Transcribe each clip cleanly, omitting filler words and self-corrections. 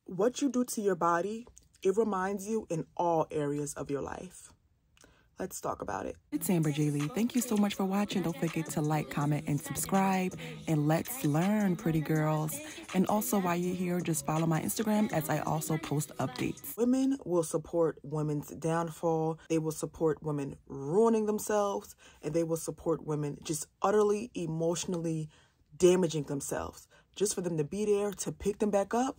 What you do to your body, it reminds you in all areas of your life. Let's talk about it. It's Amber J. Lee. Thank you so much for watching. Don't forget to like, comment, and subscribe. And let's learn, pretty girls. And also, while you're here, just follow my Instagram as I also post updates. Women will support women's downfall. They will support women ruining themselves. And they will support women just utterly emotionally damaging themselves. Just for them to be there to pick them back up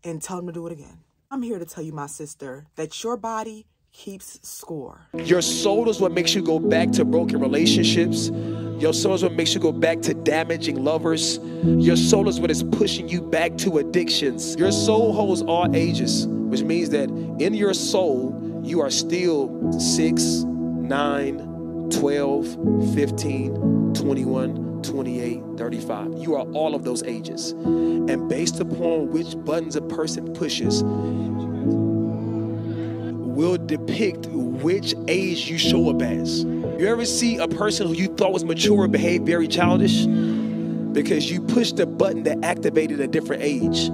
and tell them to do it again. I'm here to tell you, my sister, that your body keeps score. Your soul is what makes you go back to broken relationships. Your soul is what makes you go back to damaging lovers. Your soul is what is pushing you back to addictions. Your soul holds all ages, which means that in your soul, you are still 6, 9, 12, 15, 21, 28, 35. You are all of those ages. And based upon which buttons a person pushes, will depict which age you show up as. You ever see a person who you thought was mature behave very childish? Because you pushed a button that activated a different age.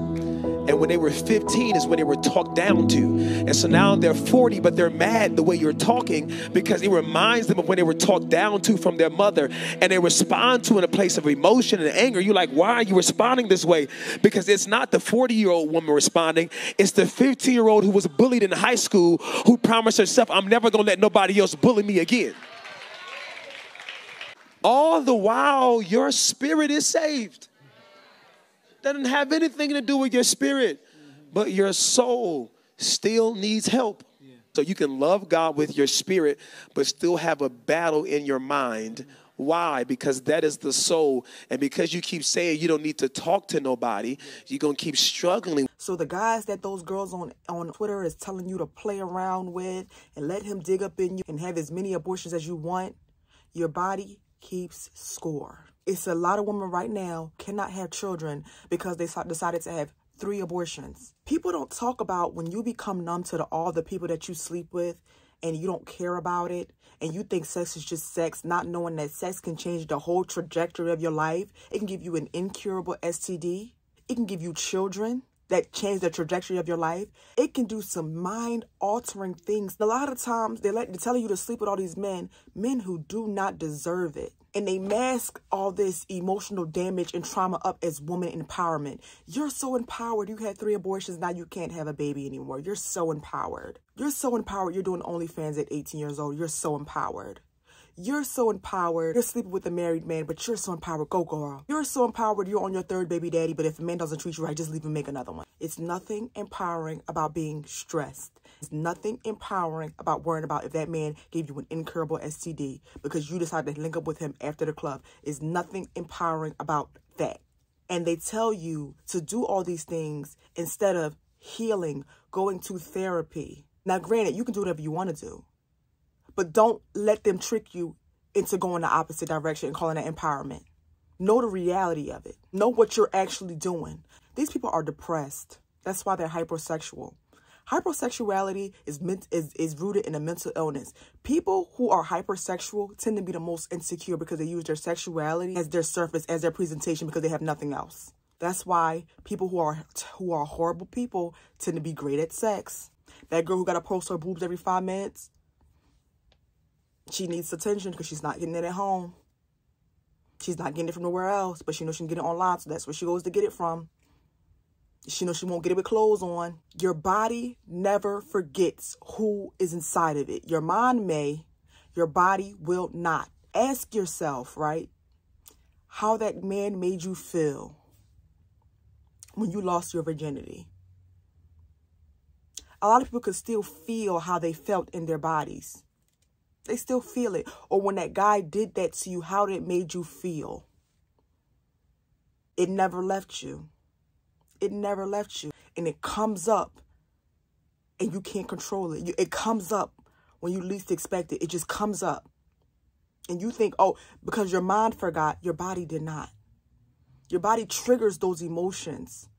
And when they were 15 is when they were talked down to. And so now they're 40, but they're mad the way you're talking because it reminds them of when they were talked down to from their mother. And they respond to in a place of emotion and anger. You're like, why are you responding this way? Because it's not the 40-year-old woman responding. It's the 15-year-old who was bullied in high school who promised herself, I'm never going to let nobody else bully me again. All the while, your spirit is saved. Doesn't have anything to do with your spirit, but your soul still needs help. So you can love God with your spirit, but still have a battle in your mind. Why? Because that is the soul. And because you keep saying you don't need to talk to nobody, you're going to keep struggling. So the guys that those girls on Twitter is telling you to play around with and let him dig up in you and have as many abortions as you want, your body keeps score. It's a lot of women right now cannot have children because they decided to have 3 abortions. People don't talk about when you become numb to all the people that you sleep with and you don't care about it and you think sex is just sex, not knowing that sex can change the whole trajectory of your life. It can give you an incurable STD. It can give you children that change the trajectory of your life. It can do some mind-altering things. A lot of times, they're telling you to sleep with all these men who do not deserve it. And they mask all this emotional damage and trauma up as woman empowerment. You're so empowered. You had 3 abortions. Now you can't have a baby anymore. You're so empowered. You're so empowered. You're doing OnlyFans at 18 years old. You're so empowered. You're so empowered. You're sleeping with a married man, but you're so empowered. Go, girl. You're so empowered. You're on your 3rd baby daddy, but if a man doesn't treat you right, just leave him, make another one. It's nothing empowering about being stressed. It's nothing empowering about worrying about if that man gave you an incurable STD because you decided to link up with him after the club. It's nothing empowering about that. And they tell you to do all these things instead of healing, going to therapy. Now, granted, you can do whatever you want to do. But don't let them trick you into going the opposite direction and calling it empowerment. Know the reality of it. Know what you're actually doing. These people are depressed. That's why they're hypersexual. Hypersexuality is rooted in a mental illness. People who are hypersexual tend to be the most insecure because they use their sexuality as their surface, as their presentation, because they have nothing else. That's why people who are horrible people tend to be great at sex. That girl who got to post her boobs every 5 minutes, she needs attention because she's not getting it at home. She's not getting it from nowhere else, but she knows she can get it online, so that's where she goes to get it from. She knows she won't get it with clothes on. Your body never forgets who is inside of it. Your mind may, your body will not. Ask yourself, right, how that man made you feel when you lost your virginity. A lot of people could still feel how they felt in their bodies. They still feel it. Or when that guy did that to you, how it made you feel. It never left you. It never left you. And it comes up and you can't control it. It comes up when you least expect it. It just comes up. And you think, oh, because your mind forgot, your body did not. Your body triggers those emotions.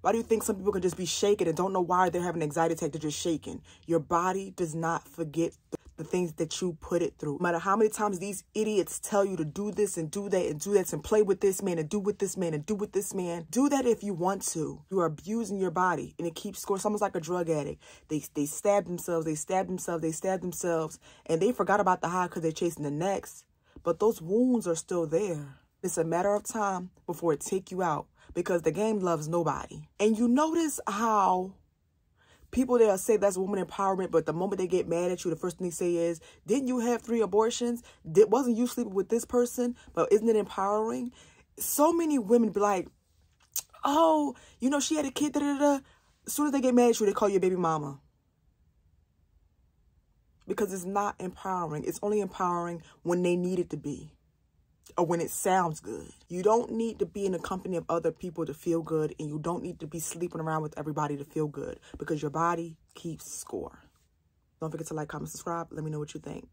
Why do you think some people can just be shaken and don't know why they're having an anxiety attack? They're just shaking. Your body does not forget the things that you put it through. No matter how many times these idiots tell you to do this and do that and do that and play with this man and do with this man and do with this man, do that if you want to. You are abusing your body and it keeps score. It's almost like a drug addict. They stab themselves, they stab themselves, they stab themselves, and they forgot about the high because they're chasing the next. But those wounds are still there. It's a matter of time before it take you out because the game loves nobody. And you notice how people that say that's woman empowerment, but the moment they get mad at you, the first thing they say is, didn't you have 3 abortions? Wasn't you sleeping with this person? But isn't it empowering? So many women be like, oh, you know, she had a kid, da-da-da. As soon as they get mad at you, they call you a baby mama. Because it's not empowering. It's only empowering when they need it to be. Or when it sounds good. You don't need to be in the company of other people to feel good, and you don't need to be sleeping around with everybody to feel good, because your body keeps score. Don't forget to like, comment, subscribe. Let me know what you think.